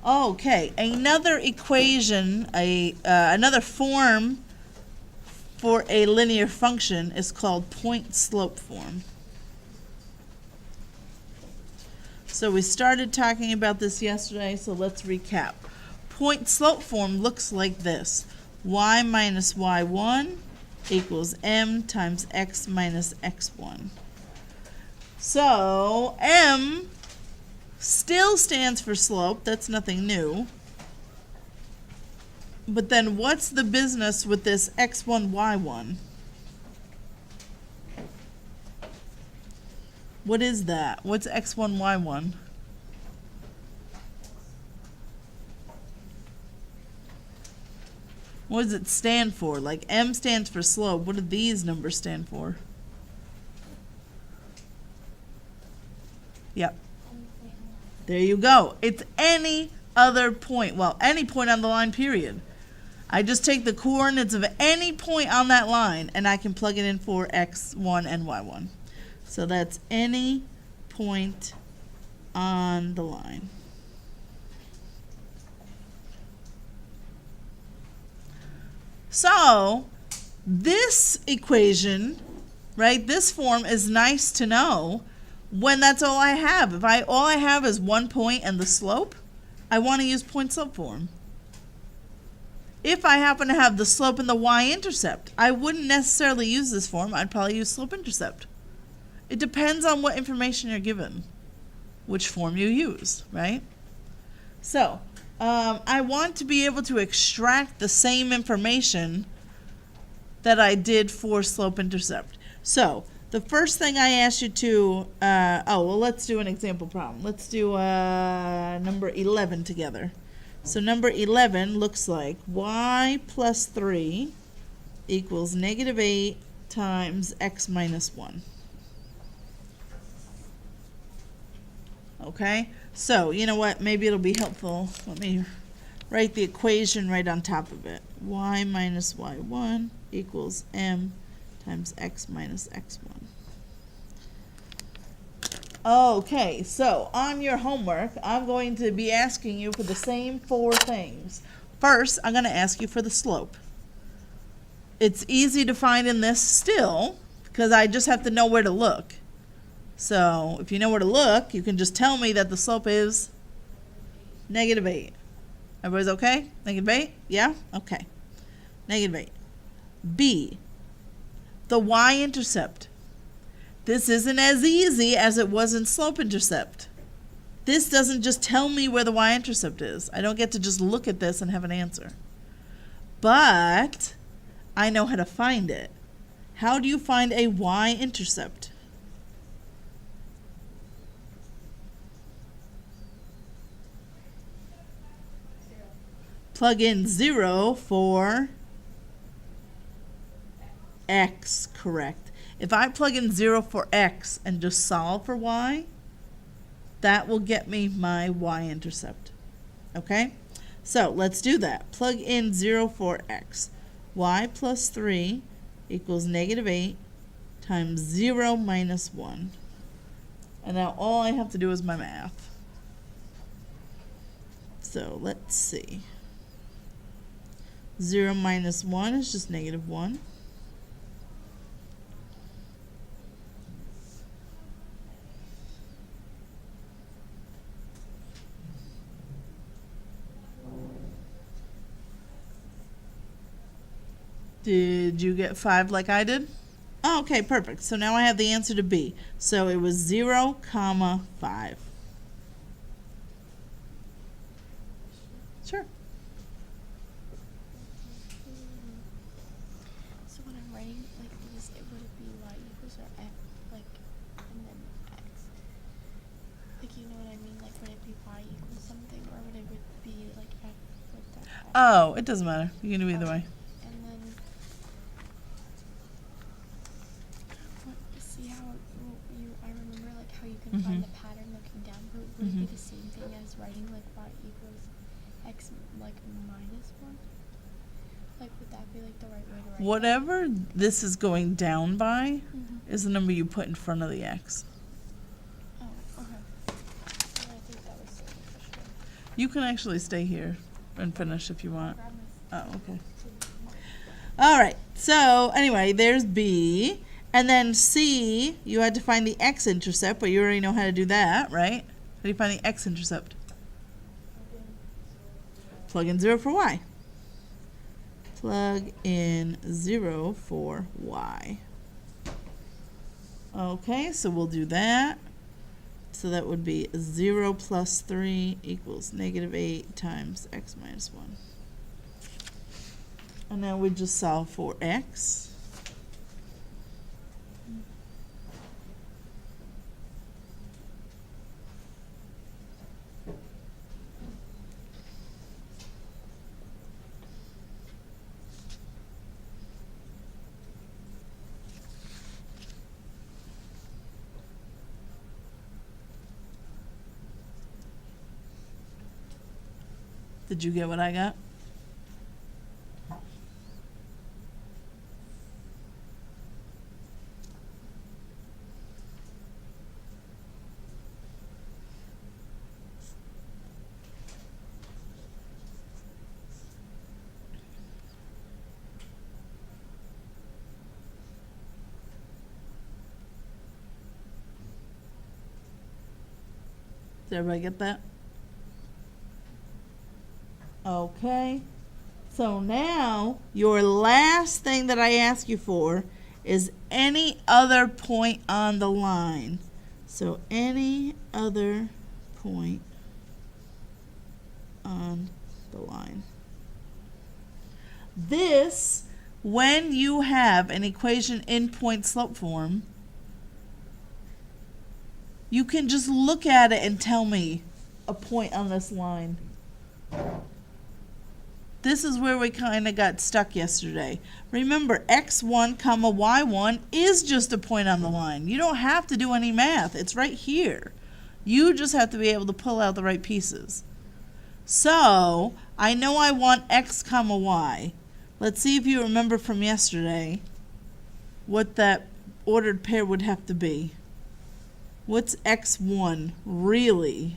Okay, another equation, another form for a linear function is called point-slope form. So we started talking about this yesterday, so let's recap. Point-slope form looks like this. Y minus y1 equals m times x minus x1. So m still stands for slope, that's nothing new. But then what's the business with this x1, y1? What is that? What's x1, y1? What does it stand for? Like m stands for slope. What do these numbers stand for? Yep. There you go. It's any other point. Well, any point on the line, period. I just take the coordinates of any point on that line and I can plug it in for x1 and y1. So that's any point on the line. So this equation, right, this form is nice to know when that's all I have. If all I have is one point and the slope, I want to use point-slope form. If I happen to have the slope and the y-intercept, I wouldn't necessarily use this form. I'd probably use slope-intercept. It depends on what information you're given, which form you use, right? So, I want to be able to extract the same information that I did for slope-intercept. So, the first thing I asked you to, let's do an example problem. Let's do number 11 together. So number 11 looks like y plus 3 equals negative 8 times x minus 1. Okay, so you know what, maybe it'll be helpful. Let me write the equation right on top of it. Y minus y1 equals m times x minus x1. Okay, so on your homework, I'm going to be asking you for the same 4 things. First, I'm going to ask you for the slope. It's easy to find in this still, because I just have to know where to look. So, if you know where to look, you can just tell me that the slope is negative 8. Everybody's okay? Negative 8? Yeah? Okay. Negative 8. B, the y-intercept. This isn't as easy as it was in slope-intercept. This doesn't just tell me where the y-intercept is. I don't get to just look at this and have an answer. But I know how to find it. How do you find a y-intercept? Plug in 0 for x, correct. If I plug in 0 for x and just solve for y, that will get me my y-intercept. Okay? So let's do that. Plug in 0 for x. Y plus 3 equals negative 8 times 0 minus 1. And now all I have to do is my math. So let's see. 0 minus 1 is just negative 1. Did you get 5 like I did? Oh, okay, perfect. So now I have the answer to B. So it was 0, 5. Sure. So when I'm writing like this, it would be y equals or f, like, and then x. Like, you know what I mean? Like, would it be y equals something, or would it be like f with that x? Oh, it doesn't matter. You can do either way. And then, see how I remember like how you can find the pattern looking down, but would it be the same thing as writing like y equals x like minus 1? Like, would that be like the right way to write Whatever this is going down by is the number you put in front of the x. that? Oh, okay. I think that was so interesting. You can actually stay here and finish if you want. Grab my Oh, okay. All right. So anyway, there's B. And then C, you had to find the x-intercept, but you already know how to do that, right? How do you find the x-intercept? Plug in 0 for y. Plug in 0 for y. Okay, so we'll do that. So that would be 0 plus 3 equals negative 8 times x minus 1. And now we just solve for x. Did you get what I got? Did everybody get that? Okay. So now, your last thing that I ask you for is any other point on the line. So any other point on the line. This, when you have an equation in point slope form, you can just look at it and tell me a point on this line. This is where we kind of got stuck yesterday. Remember, x1 comma y1 is just a point on the line. You don't have to do any math. It's right here. You just have to be able to pull out the right pieces. So, I know I want x comma y. Let's see if you remember from yesterday what that ordered pair would have to be. What's x1 really?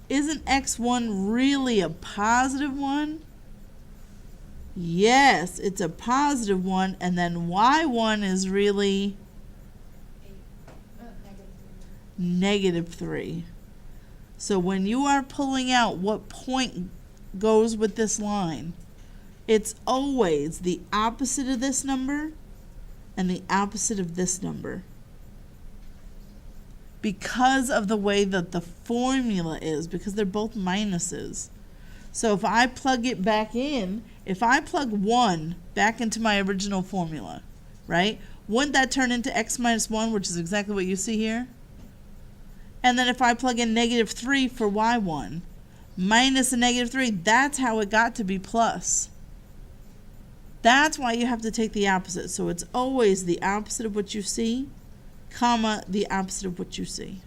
Isn't x1 really a positive one? Yes, it's a positive one, and then y1 is really negative 3. So when you are pulling out what point goes with this line, it's always the opposite of this number and the opposite of this number, because of the way that the formula is, because they're both minuses. So if I plug it back in, if I plug 1 back into my original formula, right, wouldn't that turn into x minus 1, which is exactly what you see here? And then if I plug in negative 3 for y1, minus a negative 3, that's how it got to be plus. That's why you have to take the opposite. So it's always the opposite of what you see, comma, the opposite of what you see.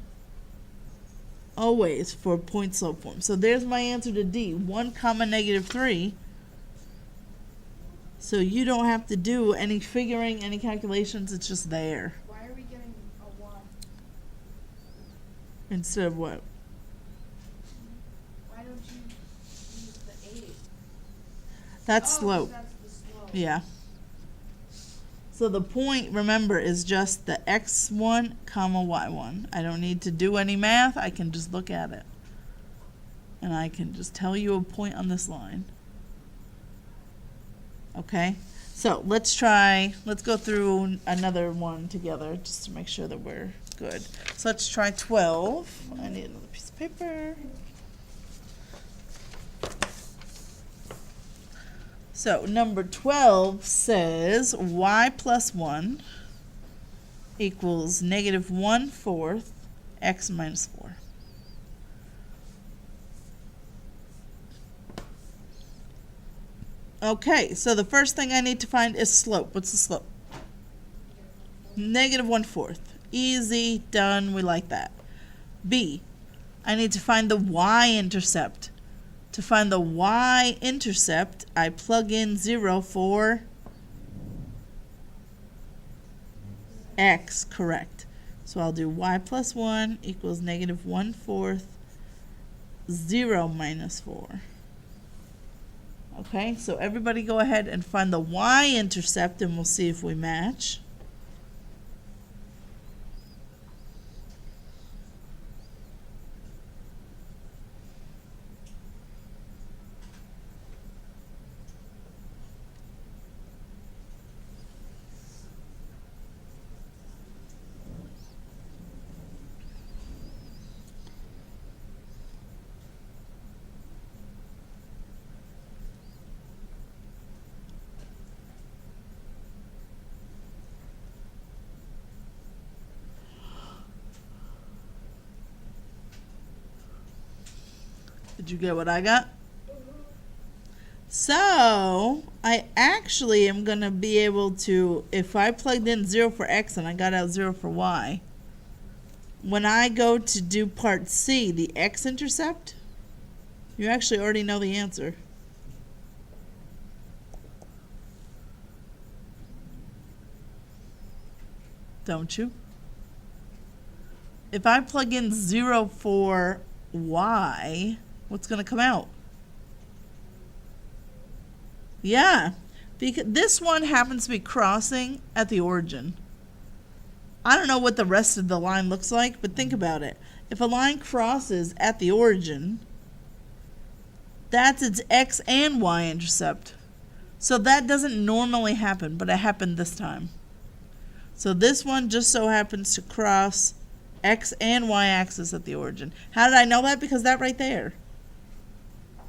Always for point slope form. So there's my answer to D, 1 comma negative 3. So you don't have to do any figuring, any calculations, it's just there. Why are we getting a 1? Instead of what? Why don't you use the 8? That's slope. That's the slope. Yeah. So the point, remember, is just the x1 comma y1. I don't need to do any math. I can just look at it. And I can just tell you a point on this line. Okay? So let's go through another one together just to make sure that we're good. So let's try 12. I need another piece of paper. So number 12 says y plus 1 equals negative 1/4 x minus 4. Okay, so the first thing I need to find is slope. What's the slope? Negative 1/4. Easy, done, we like that. B, I need to find the y-intercept. To find the y-intercept, I plug in 0 for x correct. So I'll do y plus 1 equals negative 1/4 0 minus 4. Okay, so everybody go ahead and find the y-intercept and we'll see if we match. Did you get what I got? So I actually am going to be able to, if I plugged in 0 for x and I got out 0 for y, when I go to do part C, the x-intercept, you actually already know the answer. Don't you? If I plug in 0 for y, what's going to come out? Yeah, because this one happens to be crossing at the origin. I don't know what the rest of the line looks like, but think about it. If a line crosses at the origin, that's its x and y intercept. So that doesn't normally happen, but it happened this time. So this one just so happens to cross x and y axis at the origin. How did I know that? Because that right there.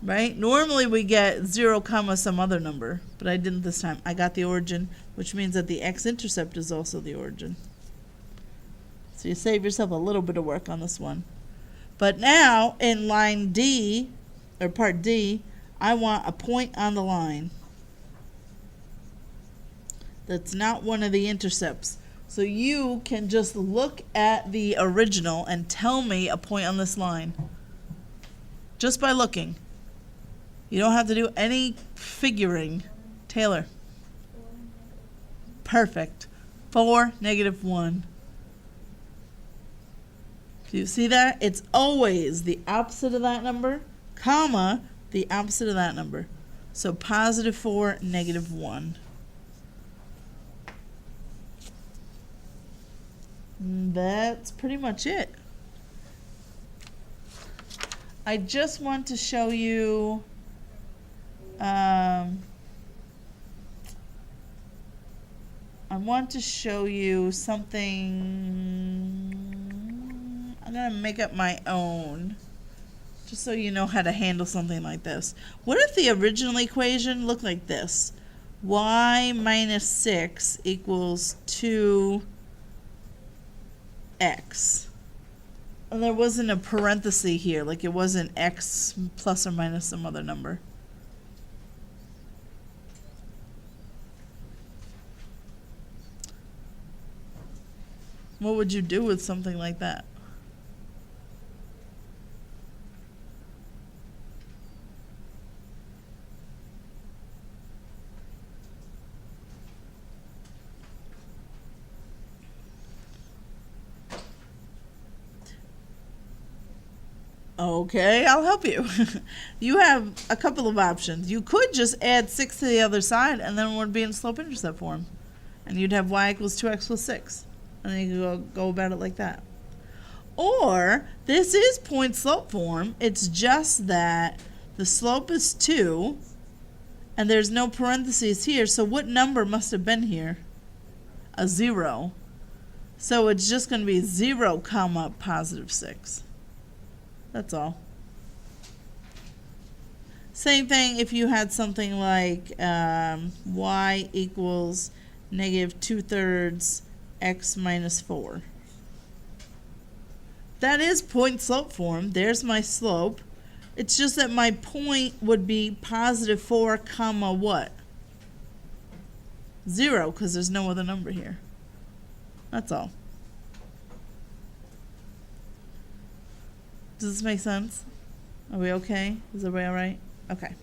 Right? Normally we get 0 comma some other number, but I didn't this time. I got the origin, which means that the x-intercept is also the origin. So you save yourself a little bit of work on this one. But now in line D, or part D, I want a point on the line that's not one of the intercepts. So you can just look at the original and tell me a point on this line. Just by looking. You don't have to do any figuring. Taylor. Perfect. 4, negative 1. Do you see that? It's always the opposite of that number, comma, the opposite of that number. So positive 4, negative 1. That's pretty much it. I just want to show you something. I'm going to make up my own, just so you know how to handle something like this. What if the original equation looked like this? Y minus 6 equals 2x. And there wasn't a parenthesis here, like it wasn't x plus or minus some other number. What would you do with something like that? Okay, I'll help you. You have a couple of options. You could just add 6 to the other side and then it would be in slope-intercept form. And you'd have y equals 2x plus 6. And then you could go about it like that. Or, this is point-slope form. It's just that the slope is 2 and there's no parentheses here. So what number must have been here? A 0. So it's just going to be 0 comma positive 6. That's all. Same thing if you had something like y equals negative 2/3 x minus 4. That is point-slope form. There's my slope. It's just that my point would be positive 4 comma what? 0, because there's no other number here. That's all. Does this make sense? Are we okay? Is everybody all right? Okay.